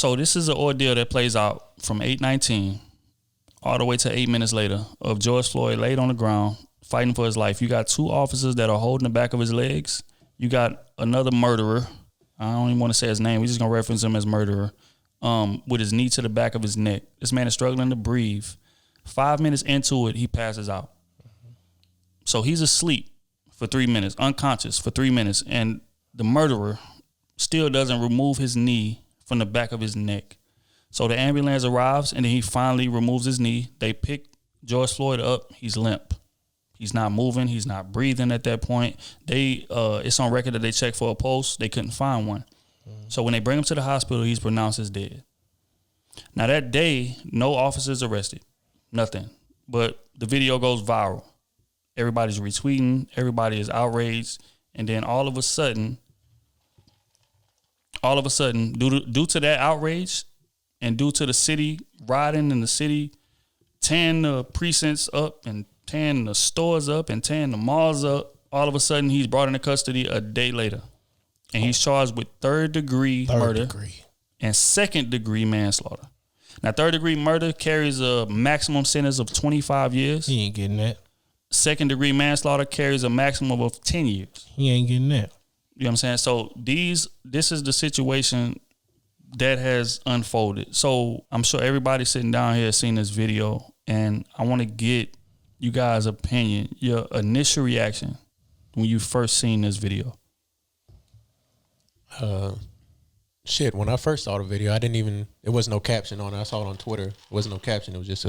So this is an ordeal that plays out from 8:19 all the way to 8 minutes later of George Floyd laid on the ground fighting for his life. You got two officers that are holding the back of his legs. You got another murderer. I don't even want to say his name. We're just going to reference him as murderer. With his knee to the back of his neck. This man is struggling to breathe. 5 minutes into it, he passes out. So he's asleep for 3 minutes, unconscious for 3 minutes. And the murderer still doesn't remove his knee from the back of his neck. So the ambulance arrives and then he finally removes his knee. They pick George Floyd up. He's limp. He's not moving. He's not breathing at that point. It's on record that they checked for a pulse. They couldn't find one. So when they bring him to the hospital, he's pronounced as dead. Now that day, no officers arrested. Nothing. But the video goes viral. Everybody's retweeting. Everybody is outraged. And then all of a sudden, due to that outrage and due to the city rioting and the city tearing the precincts up and tearing the stores up and tearing the malls up, all of a sudden he's brought into custody a day later. And he's charged with third-degree murder and second-degree manslaughter. Now, third-degree murder carries a maximum sentence of 25 years. He ain't getting that. Second-degree manslaughter carries a maximum of 10 years. He ain't getting that. You know what I'm saying? So this is the situation that has unfolded. So I'm sure everybody sitting down here has seen this video, and I want to get you guys' opinion, your initial reaction when you first seen this video. Shit, when I first saw the video, it was no caption on it. I saw it on Twitter. It wasn't no caption. It was just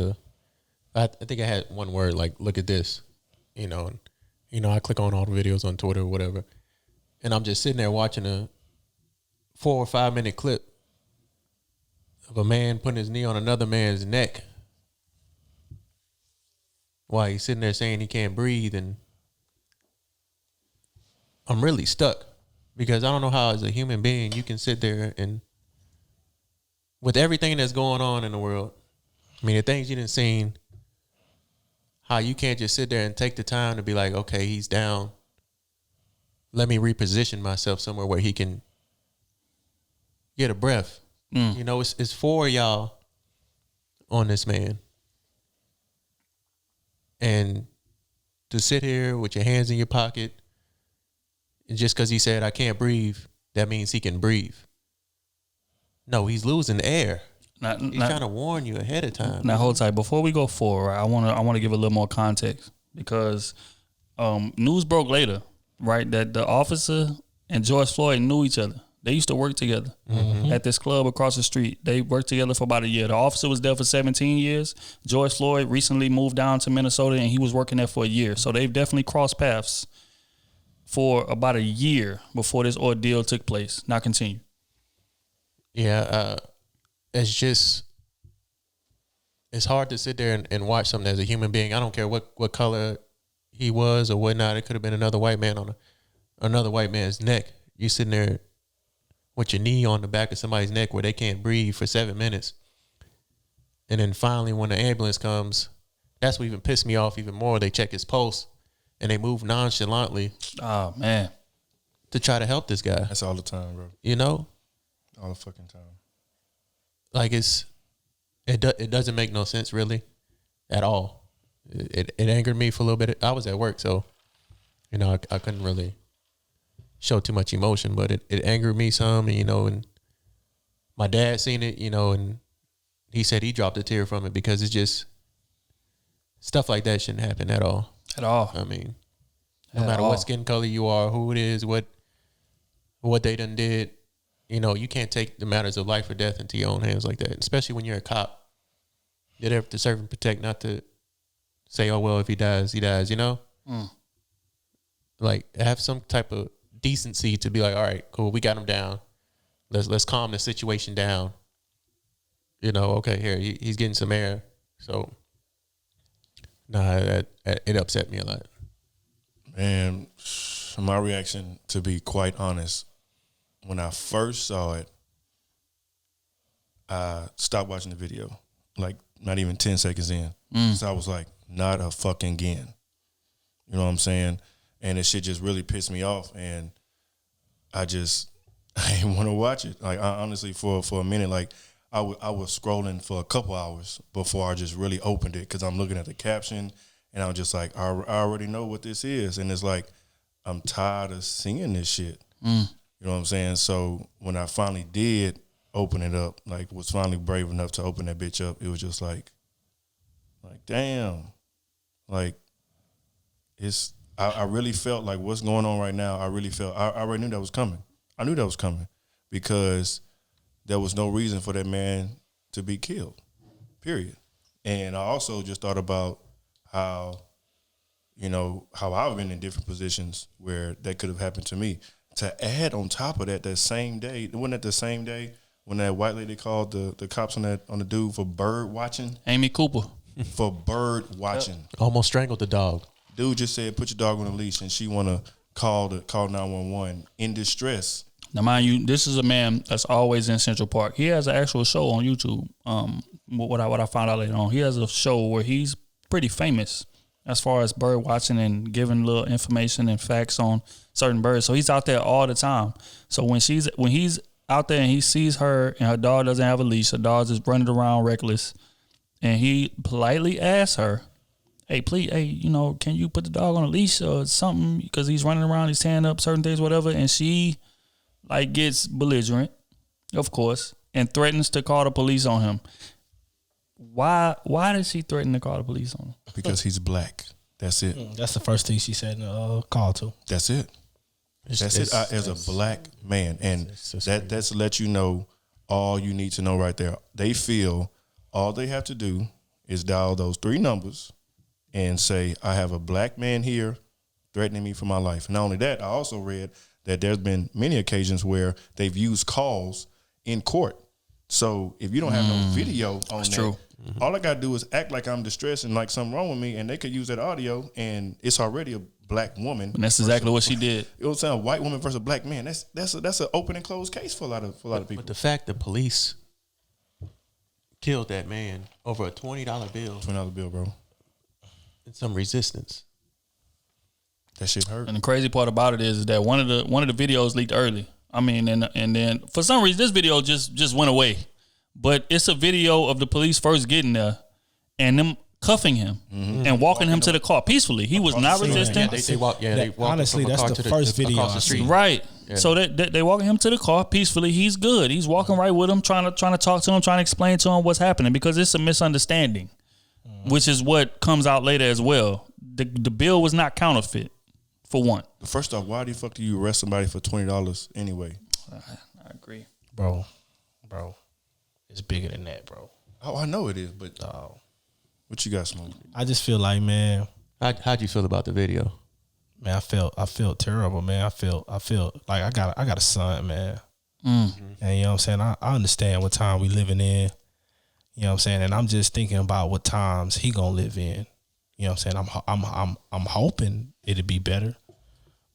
I think I had one word, like, look at this, and, I click on all the videos on Twitter or whatever. And I'm just sitting there watching a 4 or 5 minute clip of a man putting his knee on another man's neck while he's sitting there saying he can't breathe. And I'm really stuck because I don't know how, as a human being, you can sit there and, with everything that's going on in the world, I mean, the things you didn't seen, how you can't just sit there and take the time to be like, okay, he's down. Let me reposition myself somewhere where he can get a breath. It's for y'all on this man. And to sit here with your hands in your pocket, and just because he said, I can't breathe, that means he can breathe. No, he's losing air. He's trying to warn you ahead of time. Now, hold tight. Before we go forward, I want to give a little more context because news broke later, right, that the officer and George Floyd knew each other. They used to work together at this club across the street. They worked together for about a year. The officer was there for 17 years. George Floyd recently moved down to Minnesota, and he was working there for a year. So they've definitely crossed paths for about a year before this ordeal took place. Now continue. Yeah, it's hard to sit there and watch something as a human being. I don't care what color he was or whatnot. It could have been another white man on another white man's neck. You sitting there with your knee on the back of somebody's neck where they can't breathe for 7 minutes. And then finally, when the ambulance comes, that's what even pissed me off even more. They check his pulse and they move nonchalantly. Oh, man. To try to help this guy. That's all the time, bro. All the fucking time. Like it doesn't make no sense really at all. It angered me for a little bit. I was at work, so, I couldn't really show too much emotion, but it angered me some, and my dad seen it, and he said he dropped a tear from it because it's just stuff like that shouldn't happen at all. At all. I mean, no matter what skin color you are, who it is, what they done did, you can't take the matters of life or death into your own hands like that, especially when you're a cop. You're there to serve and protect, not to say, oh, well, if he dies, he dies, Like, have some type of decency to be like, all right, cool, we got him down. Let's calm the situation down. Okay, here, he's getting some air. So, it upset me a lot. Man, my reaction, to be quite honest, when I first saw it, I stopped watching the video, like not even 10 seconds in. So I was like, not a fucking again. You know what I'm saying? And this shit just really pissed me off. And I just I didn't want to watch it. Like, I honestly, for a minute, like, I was scrolling for a couple hours before I just really opened it because I'm looking at the caption and I was just like, I already know what this is. And it's like, I'm tired of seeing this shit. You know what I'm saying? So when I finally did open it up, like, was finally brave enough to open that bitch up, it was just like damn. Like, I really felt like what's going on right now, I already knew that was coming. I knew that was coming because there was no reason for that man to be killed, period. And I also just thought about how I've been in different positions where that could have happened to me. To add on top of that same day, wasn't that the same day when that white lady called the cops on the dude for bird watching? Amy Cooper. For bird watching. Almost strangled the dog. Dude just said, put your dog on a leash, and she want to call 911 in distress. Now, mind you, this is a man that's always in Central Park. He has an actual show on YouTube. What I found out later on, he has a show where he's pretty famous as far as bird watching and giving little information and facts on certain birds. So he's out there all the time. So when he's out there and he sees her and her dog doesn't have a leash, her dog's just running around reckless, and he politely asks her, hey, please, can you put the dog on a leash or something? Because he's running around, he's tearing up certain things, whatever. And she gets belligerent, of course, and threatens to call the police on him. Why does she threaten to call the police on him? Because he's black. That's it. That's the first thing she said in the call to. That's it. That's it. As a black man, and that's to let you know all you need to know right there. They feel all they have to do is dial those 3 numbers and say, I have a black man here threatening me for my life. And not only that, I also read that there's been many occasions where they've used calls in court. So if you don't have no video on that, true. All I got to do is act like I'm distressed and like something wrong with me, and they could use that audio, and it's already a black woman. And that's exactly what she did. It was a white woman versus a black man. That's an open and closed case for a lot of people. But the fact the police killed that man over a $20 bill. $20 bill, bro. And some resistance. That shit hurt. And the crazy part about it is that one of the videos leaked early. I mean, and then for some reason this video just went away. But it's a video of the police first getting there and them cuffing him and walking him to the car peacefully. He was not resisting. They walk. Honestly, that's the first video across the street. Right. Yeah. So they walking him to the car peacefully. He's good. He's walking right with him, trying to talk to him, trying to explain to him what's happening, because it's a misunderstanding, which is what comes out later as well. The bill was not counterfeit, for one. First off, why the fuck do you arrest somebody for $20 anyway? I agree, bro. It's bigger than that, bro. Oh, I know it is, but what you got, Smoke? I just feel like, man. How'd you feel about the video? Man, I felt terrible, man. I feel like I got a son, man. And you know what I'm saying? I understand what time we living in. You know what I'm saying? And I'm just thinking about what times he gonna live in. You know what I'm saying? I'm hoping it'll be better.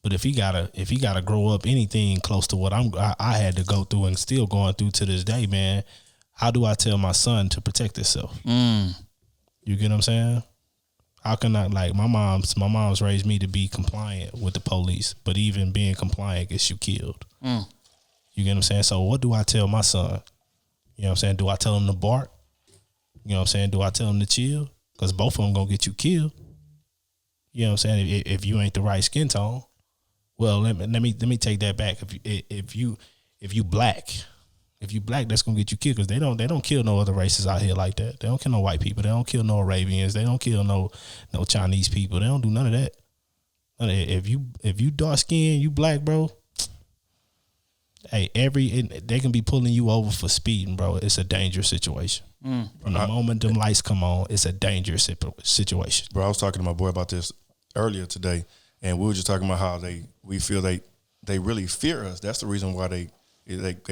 But if he gotta grow up anything close to what I had to go through and still going through to this day, man, how do I tell my son to protect himself? You get what I'm saying? How can I, like, my mom's raised me to be compliant with the police, but even being compliant gets you killed. You get what I'm saying? So what do I tell my son? You know what I'm saying? Do I tell him to bark? You know what I'm saying? Do I tell him to chill? Because both of them gonna get you killed. You know what I'm saying? If you ain't the right skin tone. Well, let me take that back. If you black, that's gonna get you killed, because they don't kill no other races out here like that. They don't kill no white people. They don't kill no Arabians. They don't kill no Chinese people. They don't do none of that. If you dark skinned, you black, bro. Hey, they can be pulling you over for speeding, bro. It's a dangerous situation. From the moment them lights come on, it's a dangerous situation. Bro, I was talking to my boy about this earlier today, and we were just talking about how we feel they really fear us. That's the reason why they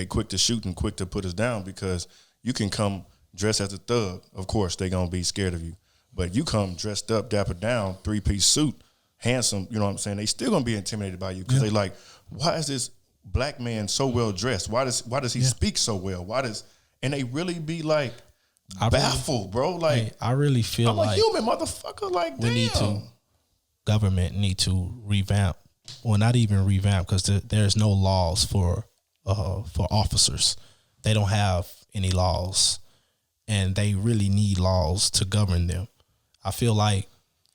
quick to shoot and quick to put us down, because you can come dressed as a thug. Of course, they gonna be scared of you. But you come dressed up, dapper down, 3-piece suit, handsome, you know what I'm saying? They still gonna be intimidated by you, because they like, why is this black man so well dressed? Why does he speak so well? And they really be like baffled, bro. Like, hey, I really feel I'm a human motherfucker. Like, government need to revamp. Well, not even revamp, because there's no laws for for officers. They don't have any laws, and they really need laws to govern them. I feel like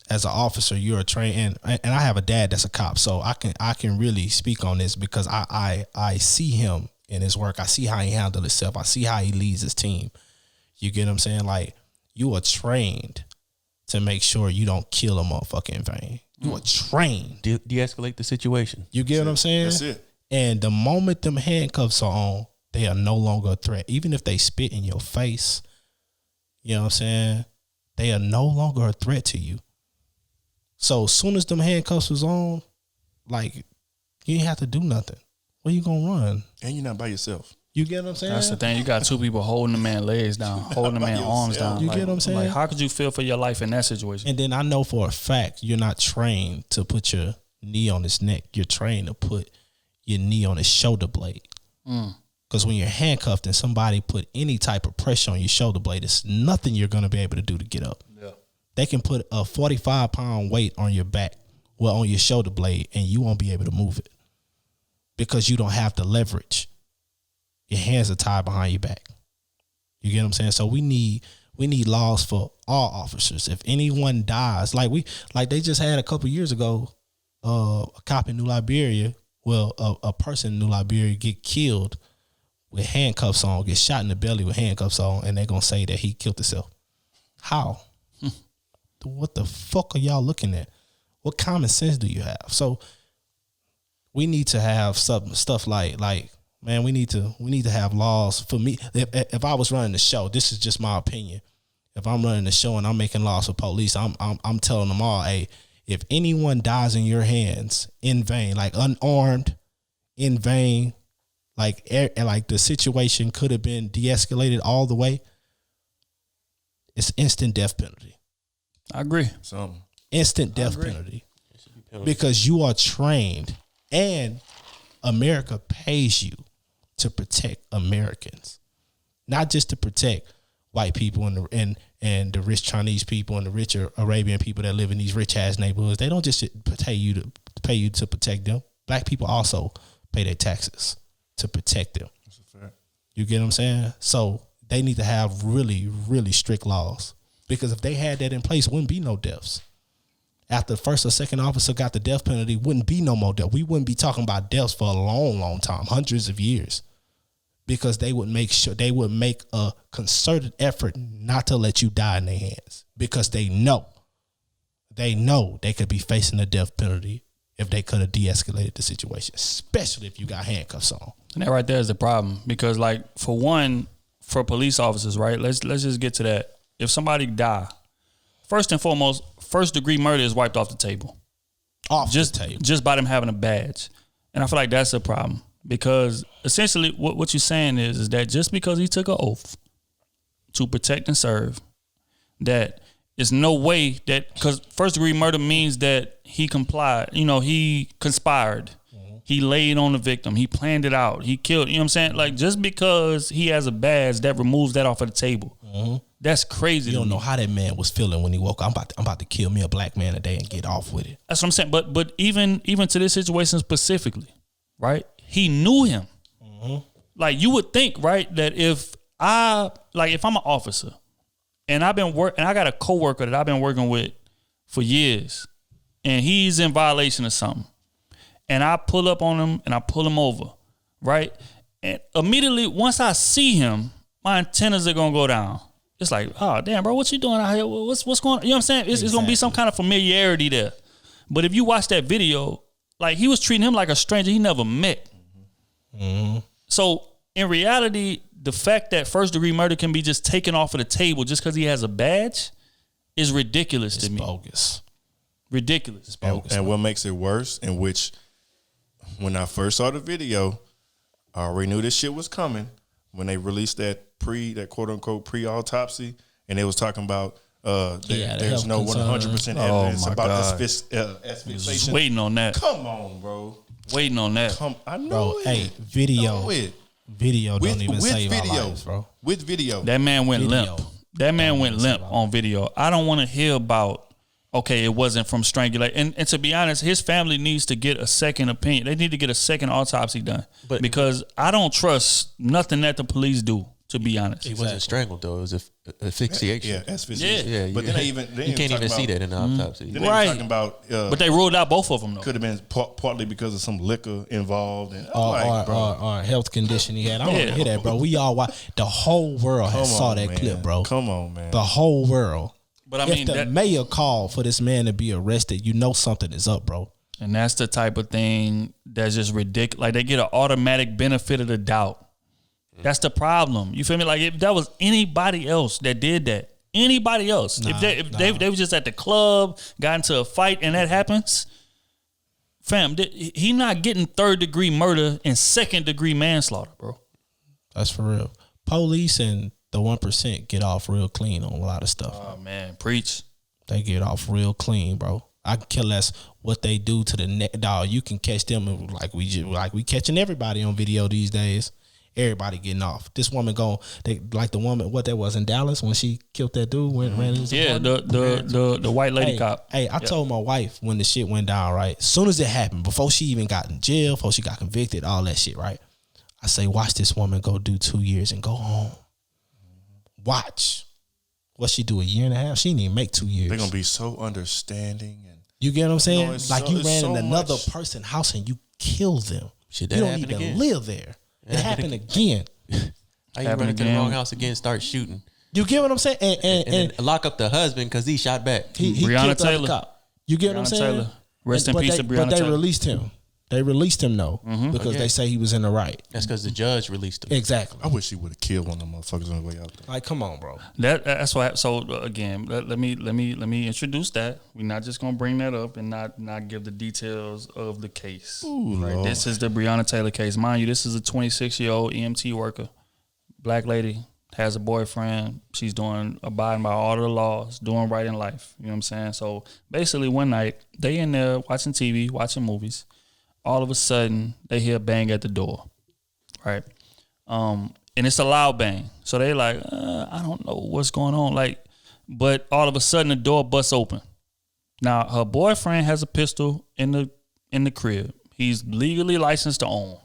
as an officer, you're a trained, and I have a dad that's a cop, so I can really speak on this because I see him in his work. I see how he handles himself. I see how he leads his team. You get what I'm saying? Like, you are trained to make sure you don't kill a motherfucker in vain. You are trained. De-escalate the situation. You get what I'm saying? That's it. And the moment them handcuffs are on, they are no longer a threat. Even if they spit in your face, you know what I'm saying? They are no longer a threat to you. So as soon as them handcuffs was on, like, you ain't have to do nothing. Where you gonna run? And you're not by yourself. You get what I'm saying? That's the thing. You got two people holding the man legs down, holding the man arms down. You like, get what I'm saying? Like, how could you feel for your life in that situation? And then I know for a fact you're not trained to put your knee on his neck. You're trained to put your knee on his shoulder blade. Because when you're handcuffed and somebody put any type of pressure on your shoulder blade, it's nothing you're going to be able to do to get up. Yeah. They can put a 45-pound weight on your back, well, on your shoulder blade, and you won't be able to move it because you don't have the leverage. Your hands are tied behind your back. You get what I'm saying? So we need laws for all officers. If anyone dies, like they just had a couple years ago, a cop in New Liberia, a person in New Liberia get killed with handcuffs on, get shot in the belly with handcuffs on, and they're gonna say that he killed himself. How? What the fuck are y'all looking at? What common sense do you have? So we need to have stuff like man, we need to have laws. For me, if I was running the show, this is just my opinion. If I'm running the show and I'm making laws for police, I'm telling them all, hey, if anyone dies in your hands in vain, like unarmed, in vain, like the situation could have been de-escalated all the way, it's instant death penalty. I agree. Instant death penalty. Because you are trained, and America pays you to protect Americans, not just to protect white people and the rich Chinese people and the rich Arabian people that live in these rich ass neighborhoods. They don't just pay you to protect them. Black people also pay their taxes to protect them. That's a fact. You get what I'm saying? So they need to have really, really strict laws, because if they had that in place, wouldn't be no deaths. After the first or second officer got the death penalty, wouldn't be no more death. We wouldn't be talking about deaths for a long, long time, hundreds of years, because they would make a concerted effort not to let you die in their hands, because they know they could be facing a death penalty if they could have de-escalated the situation, especially if you got handcuffs on. And that right there is the problem, because like for police officers, right? Let's just get to that. If somebody die, first and foremost, first degree murder is wiped off the table. Just by them having a badge. And I feel like that's a problem, because essentially what you're saying is that just because he took an oath to protect and serve, that it's no way that, because first degree murder means that he complied, he conspired. Mm-hmm. He laid on the victim. He planned it out. He killed, you know what I'm saying? Like, just because he has a badge, that removes that off of the table. Mm-hmm. That's crazy. You don't know how that man was feeling when he woke up. I'm about to kill me a black man today and get off with it. That's what I'm saying. But even to this situation specifically, right? He knew him. Mm-hmm. Like, you would think, right, that if I'm an officer and I got a coworker that I've been working with for years, and he's in violation of something, and I pull up on him and I pull him over, right? And immediately once I see him, my antennas are gonna go down. It's like, oh damn, bro, what you doing out here? What's going on? You know what I'm saying? It's gonna be some kind of familiarity there. But if you watch that video, like, he was treating him like a stranger he never met. Mm-hmm. So in reality, the fact that first degree murder can be just taken off of the table just because he has a badge is ridiculous to me. Bogus. Ridiculous. It's bogus. And what makes it worse, in which when I first saw the video, I already knew this shit was coming when they released that quote unquote pre-autopsy, and they was talking about there's no 100% evidence about asphyxiation. Waiting on that. Come on, bro. Waiting on that. I know, bro. it. Hey, video don't even save our lives, bro. With video, that man went limp. That man went limp on video. I don't want to hear about okay, it wasn't from strangulation. And to be honest, his family needs to get a second opinion. They need to get a second autopsy done. Because I don't trust nothing that the police do, to be honest. He wasn't strangled, though. It was asphyxiation. Yeah, asphyxiation. Yeah, but then you can't even see that in the autopsy. Then they were talking about, but they ruled out both of them, though. Could have been partly because of some liquor involved, and or health condition he had. I don't want to hear that, bro. We all watch. The whole world saw that clip, bro. Come on, man. The whole world. But I mean, if the mayor called for this man to be arrested, you know something is up, bro. And that's the type of thing that's just ridiculous. Like, they get an automatic benefit of the doubt. That's the problem. You feel me? Like, if that was anybody else that did that, anybody else, if they were just at the club, got into a fight, and that happens, fam, he not getting 3rd-degree murder and 2nd-degree manslaughter, bro. That's for real. Police and the 1% get off real clean on a lot of stuff. Oh man, preach. They get off real clean, bro. I can care less what they do to the neck, dog. You can catch them like we catching everybody on video these days. Everybody getting off. This woman like the woman, what that was in Dallas when she killed that dude, ran his the white lady cop. Hey, I told my wife when the shit went down, right? As soon as it happened, before she even got in jail, before she got convicted, all that shit, right? I say, watch this woman go do 2 years and go home. Watch. What she do, a year and a half? She didn't even make 2 years. They're gonna be so understanding, and you get what I'm saying? You ran in another person's house and you kill them. You don't even live there. It happened again. How you run into the wrong house again? Start shooting. You get what I'm saying? And lock up the husband because he shot back. He Breonna killed the other cop. You get what I'm saying? Taylor. Rest in peace to Breonna But they Taylor. released him. They released him because they say he was in the right. That's because the judge released him. Exactly. I wish he would have killed one of them motherfuckers on the way out there. Like, come on, bro. That's why. So again, let me introduce that. We're not just gonna bring that up and not give the details of the case. Ooh, right? Lord. This is the Breonna Taylor case, mind you. This is a 26-year-old EMT worker, black lady, has a boyfriend. She's abiding by all the laws, doing right in life. You know what I'm saying? So basically, one night they in there watching TV, watching movies. All of a sudden, they hear a bang at the door, right? And it's a loud bang. So they like, I don't know what's going on. Like, but all of a sudden, the door busts open. Now, her boyfriend has a pistol in the crib. He's legally licensed to own,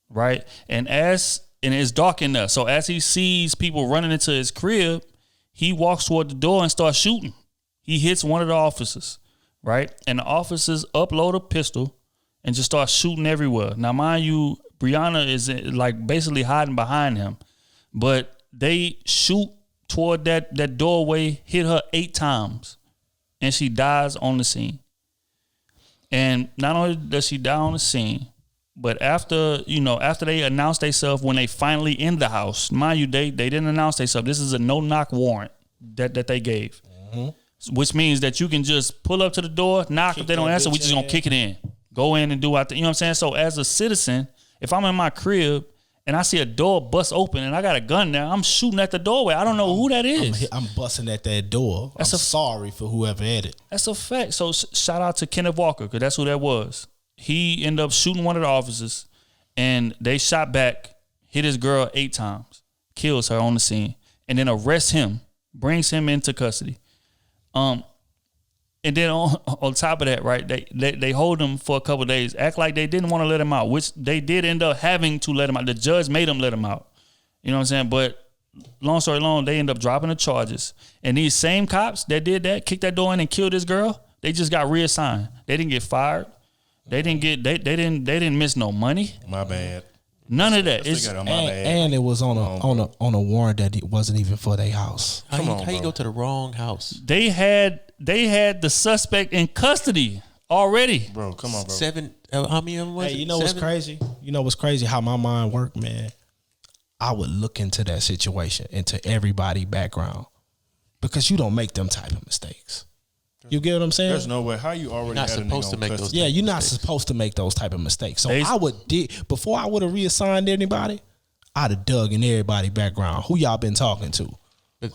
right? And it's dark in there. So as he sees people running into his crib, he walks toward the door and starts shooting. He hits one of the officers, right? And the officers upload a pistol and just start shooting everywhere. Now, mind you, Breonna is like basically hiding behind him, but they shoot toward that doorway, hit her 8 times, and she dies on the scene. And not only does she die on the scene, but after they announce themselves when they finally in the house, mind you, they didn't announce themselves. This is a no-knock warrant that they gave, which means that you can just pull up to the door, knock. If they don't answer, we just gonna kick it in. Go in and do out the, you know what I'm saying? So as a citizen, if I'm in my crib and I see a door bust open and I got a gun there, I'm shooting at the doorway. I don't know who that is. I'm busting at that door. I'm sorry for whoever had it. That's a fact. So shout out to Kenneth Walker, because that's who that was. He ended up shooting one of the officers, and they shot back, hit his girl 8 times, kills her on the scene, and then arrests him, brings him into custody. And then on top of that, right, they hold him for a couple of days, act like they didn't want to let him out, which they did end up having to let him out. The judge made them let him out. You know what I'm saying? But long story long, they end up dropping the charges. And these same cops that did that, kicked that door in and killed this girl, they just got reassigned. They didn't get fired. They didn't miss no money. My bad. None of that. And it was on a warrant that it wasn't even for their house. How you go to the wrong house? They had the suspect in custody already. Bro, come on, bro. 7. How many of them was it? You know what's crazy? You know what's crazy? How my mind worked, man. I would look into that situation, into everybody's background, because you don't make them type of mistakes. You get what I'm saying? There's no way. How you already not supposed to make those? Yeah, you're not supposed to make those type of mistakes. So before I would have reassigned anybody, I'd have dug in everybody's background. Who y'all been talking to?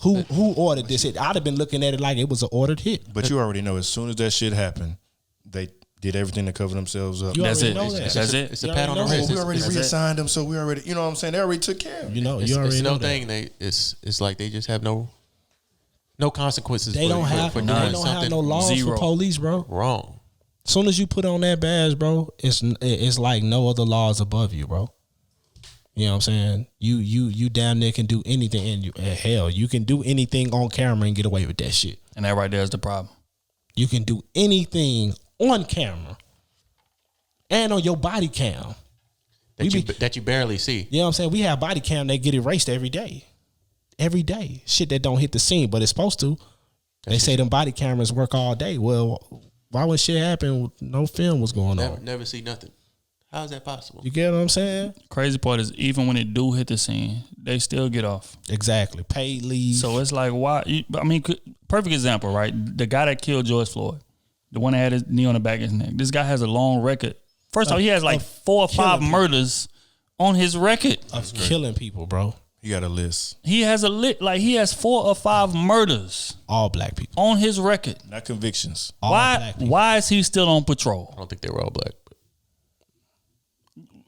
Who ordered this hit? I'd have been looking at it like it was an ordered hit. But you already know, as soon as that shit happened, they did everything to cover themselves up. That's it. That's it. It's a pat on the wrist. We already reassigned them, so we already, you know what I'm saying? They already took care of it. You already know thing. It's like they just have no No consequences. They don't have. for They doing don't something have no laws Zero. for police, bro. wrong. As soon as you put on that badge, bro, it's like no other laws above you, bro. You know what I'm saying? You damn near can do anything, and hell, you can do anything on camera and get away with that shit. And that right there is the problem. You can do anything on camera and on your body cam. That you barely see. You know what I'm saying? We have body cam that get erased every day. Every day. Shit that don't hit the scene, but it's supposed to. They say them body cameras work all day. Well, why would shit happen? No film was going on. Never see nothing. How is that possible? You get what I'm saying? Crazy part is even when it do hit the scene, they still get off. Exactly. Paid leave. So it's like, why? I mean, perfect example, right? The guy that killed George Floyd, the one that had his knee on the back of his neck. This guy has a long record. First of all, he has like 4 or 5 murders on his record of killing people, bro. He got a list. He has he has 4 or 5 murders All black people. on his record. Not convictions. All black people. Why is he still on patrol? I don't think they were all black.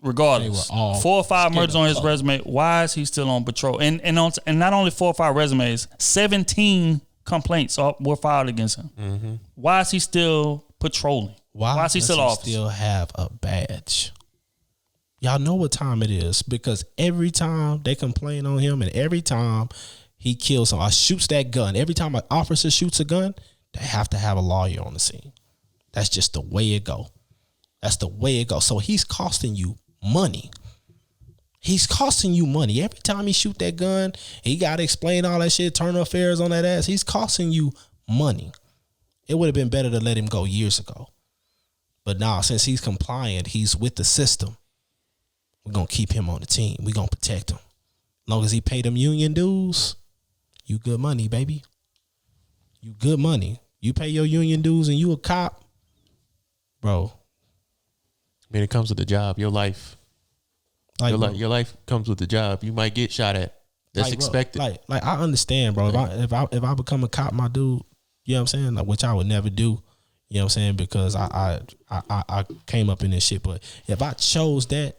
Regardless, They were all 4 or 5 scared murders on his of fuck. resume. Why is he still on patrol? And not only 4 or 5 resumes, 17 complaints were filed against him. Mm-hmm. Why is he still patrolling? Why is he does still off? Still have a badge? Y'all know what time it is because every time they complain on him and every time he kills someone or shoots that gun, every time an officer shoots a gun, they have to have a lawyer on the scene. That's just the way it go. That's the way it goes. So he's costing you money. He's costing you money. Every time he shoot that gun, he got to explain all that shit, turn affairs on that ass. He's costing you money. It would have been better to let him go years ago. But now, since he's compliant, he's with the system. We're going to keep him on the team. We're going to protect him. As long as he pay them union dues, you good money, baby. You good money. You pay your union dues and you a cop, bro. I mean, it comes with the job. Your life. Like, Your life comes with the job. You might get shot at. That's bro, expected. Like I understand, bro. If I become a cop, my dude, you know what I'm saying? Like, which I would never do. You know what I'm saying? Because I came up in this shit. But if I chose that,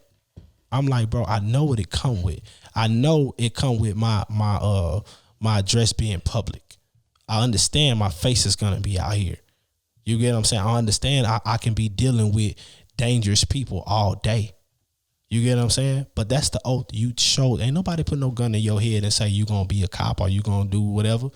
I'm like, bro, I know what it come with. I know it come with my address being public. I understand my face is gonna be out here. You get what I'm saying? I understand I can be dealing with dangerous people all day. You get what I'm saying? But that's the oath you chose. Ain't nobody put no gun in your head and say you gonna be a cop or you gonna do whatever.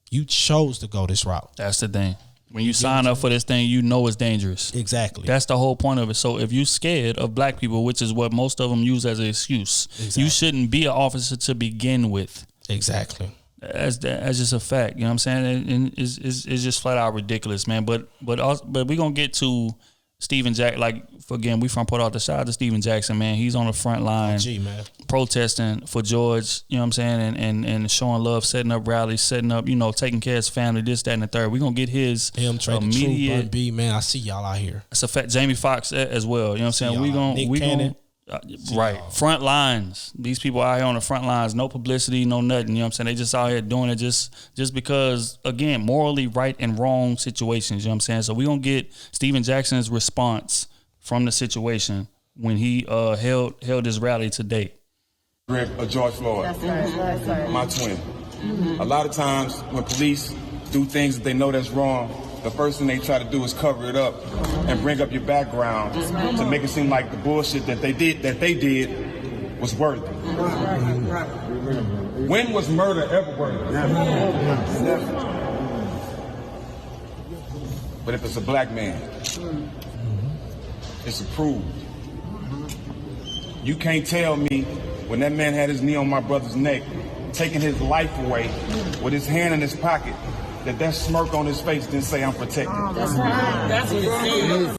You chose to go this route. That's the thing. When you sign up for this thing, you know it's dangerous. Exactly. That's the whole point of it. So if you're scared of black people, which is what most of them use as an excuse, you shouldn't be an officer to begin with. Exactly. That's just a fact. You know what I'm saying? And it's just flat out ridiculous, man. But we're gonna get to Steven Jackson. Like, again, we from Port Arthur. Shout out to Steven Jackson, man. He's on the front line, Man. protesting for George. You know what I'm saying? And showing love, setting up rallies, setting up, taking care of his family, this, that, and the third. We're gonna get his immediate. True, B, man. I see y'all out here. It's a fact. Jamie Foxx as well. You know what I'm saying? We gonna right front lines. These people out here on the front lines. No publicity, no nothing. You know what I'm saying? They just out here doing it just because, again, morally right and wrong situations. You know what I'm saying? So we gonna get Steven Jackson's response from the situation when he held his rally today. George Floyd, That's right. my twin. A lot of times when police do things that they know that's wrong, the first thing they try to do is cover it up and bring up your background to make it seem like the bullshit that they did was worthy. When was murder ever worthy? Never. But if it's a black man, it's approved. You can't tell me when that man had his knee on my brother's neck, taking his life away with his hand in his pocket, that smirk on his face didn't say I'm protected. That's right. That's what it is.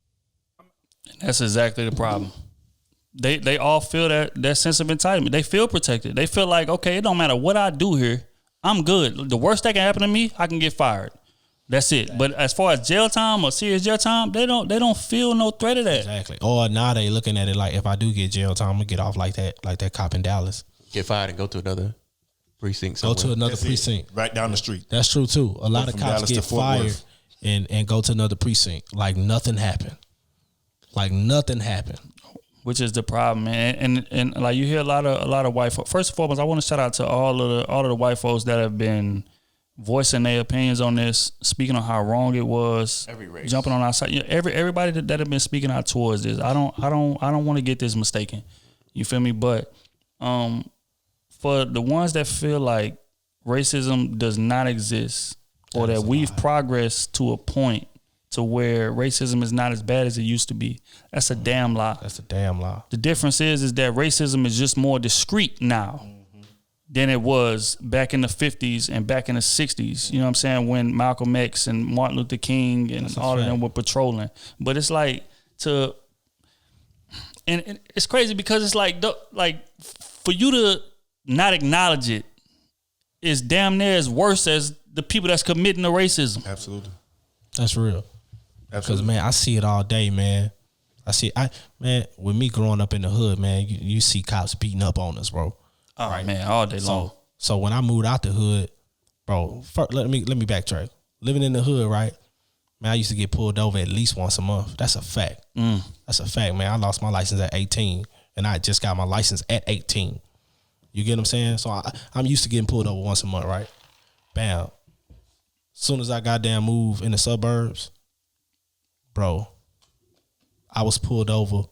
That's exactly the problem. They all feel that sense of entitlement. They feel protected. They feel like, okay, it don't matter what I do here, I'm good. The worst that can happen to me, I can get fired. That's it. But as far as jail time or serious jail time, they don't feel no threat of that. Exactly. Or now they looking at it like, if I do get jail time, I'm gonna get off like that cop in Dallas. Get fired and go to another precinct somewhere. Go to another That's precinct. Right down the street. That's true too. A lot of from cops Dallas get to Fort fired Worth. and go to another precinct like nothing happened. Like nothing happened. Which is the problem, man. And like you hear a lot of white folks. First and foremost, I want to shout out to all of the white folks that have been voicing their opinions on this, speaking on how wrong it was, Every race. jumping on our side. You know, everybody that have been speaking out towards this. I don't want to get this mistaken. You feel me? But for the ones that feel like racism does not exist, or that we've progressed to a point to where racism is not as bad as it used to be, that's a damn lie. That's a damn lie. The difference is that racism is just more discreet now than it was back in the 50s and back in the 60s. You know what I'm saying? When Malcolm X and Martin Luther King and all of them were patrolling. But it's like and it's crazy because it's like for you to not acknowledge it is damn near as worse as the people that's committing the racism. Absolutely. That's real. Because, man, I see it all day, man. Man, with me growing up in the hood, man, you see cops beating up on us, bro. Oh, right, man, all day long. So when I moved out the hood, bro, first, let me backtrack. Living in the hood, right? Man, I used to get pulled over at least once a month. That's a fact. That's a fact, man. I lost my license at 18, and I just got my license at 18. You get what I'm saying? So I'm used to getting pulled over once a month, right? Bam. Soon as I goddamn moved in the suburbs, bro, I was pulled over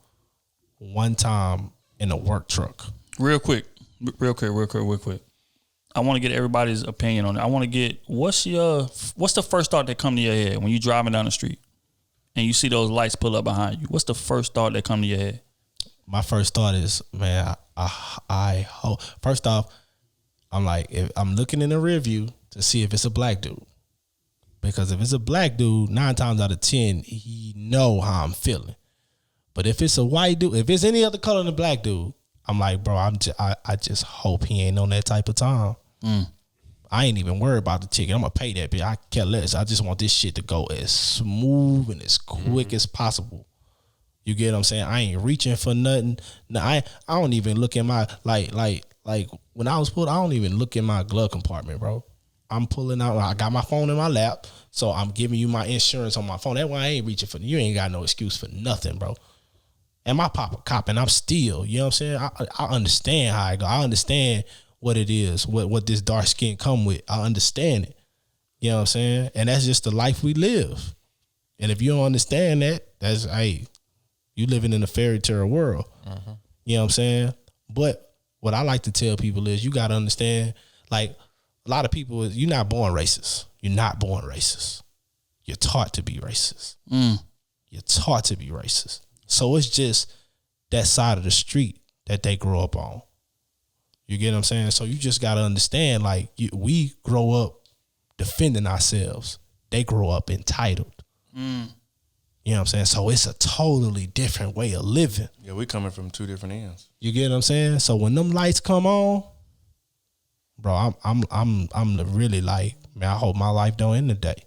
one time in a work truck. Real quick. I want to get everybody's opinion on it. I want to get what's the first thought that come to your head when you driving down the street and you see those lights pull up behind you? What's the first thought that come to your head? My first thought is, man, I hope. First off, I'm like, if I'm looking in the rear view to see if it's a black dude, because if it's a black dude, 9 times out of 10, he know how I'm feeling. But if it's a white dude, if it's any other color than a black dude, I'm like, bro, I just hope he ain't on that type of time. I ain't even worried about the ticket. I'm gonna pay that bitch. I care less. I just want this shit to go as smooth and as quick as possible. You get what I'm saying? I ain't reaching for nothing. No, I don't even look in my like when I was pulled, I don't even look in my glove compartment, bro. I'm pulling out. I got my phone in my lap, so I'm giving you my insurance on my phone. That's why I ain't reaching for you. Ain't got no excuse for nothing, bro. And my papa cop, and I'm still, you know what I'm saying? I understand how I go. I understand what it is, what this dark skin come with. I understand it. You know what I'm saying? And that's just the life we live. And if you don't understand that, that's, hey, you living in a fairy tale world. You know what I'm saying? But what I like to tell people is you got to understand, like, a lot of people, you're not born racist. You're not born racist. You're taught to be racist. You're taught to be racist. So it's just that side of the street that they grow up on. You get what I'm saying? So you just got to understand, like, we grow up defending ourselves. They grow up entitled. You know what I'm saying? So it's a totally different way of living. Yeah, we coming from 2 different ends. You get what I'm saying? So when them lights come on, bro, I'm really like, man, I hope my life don't end today.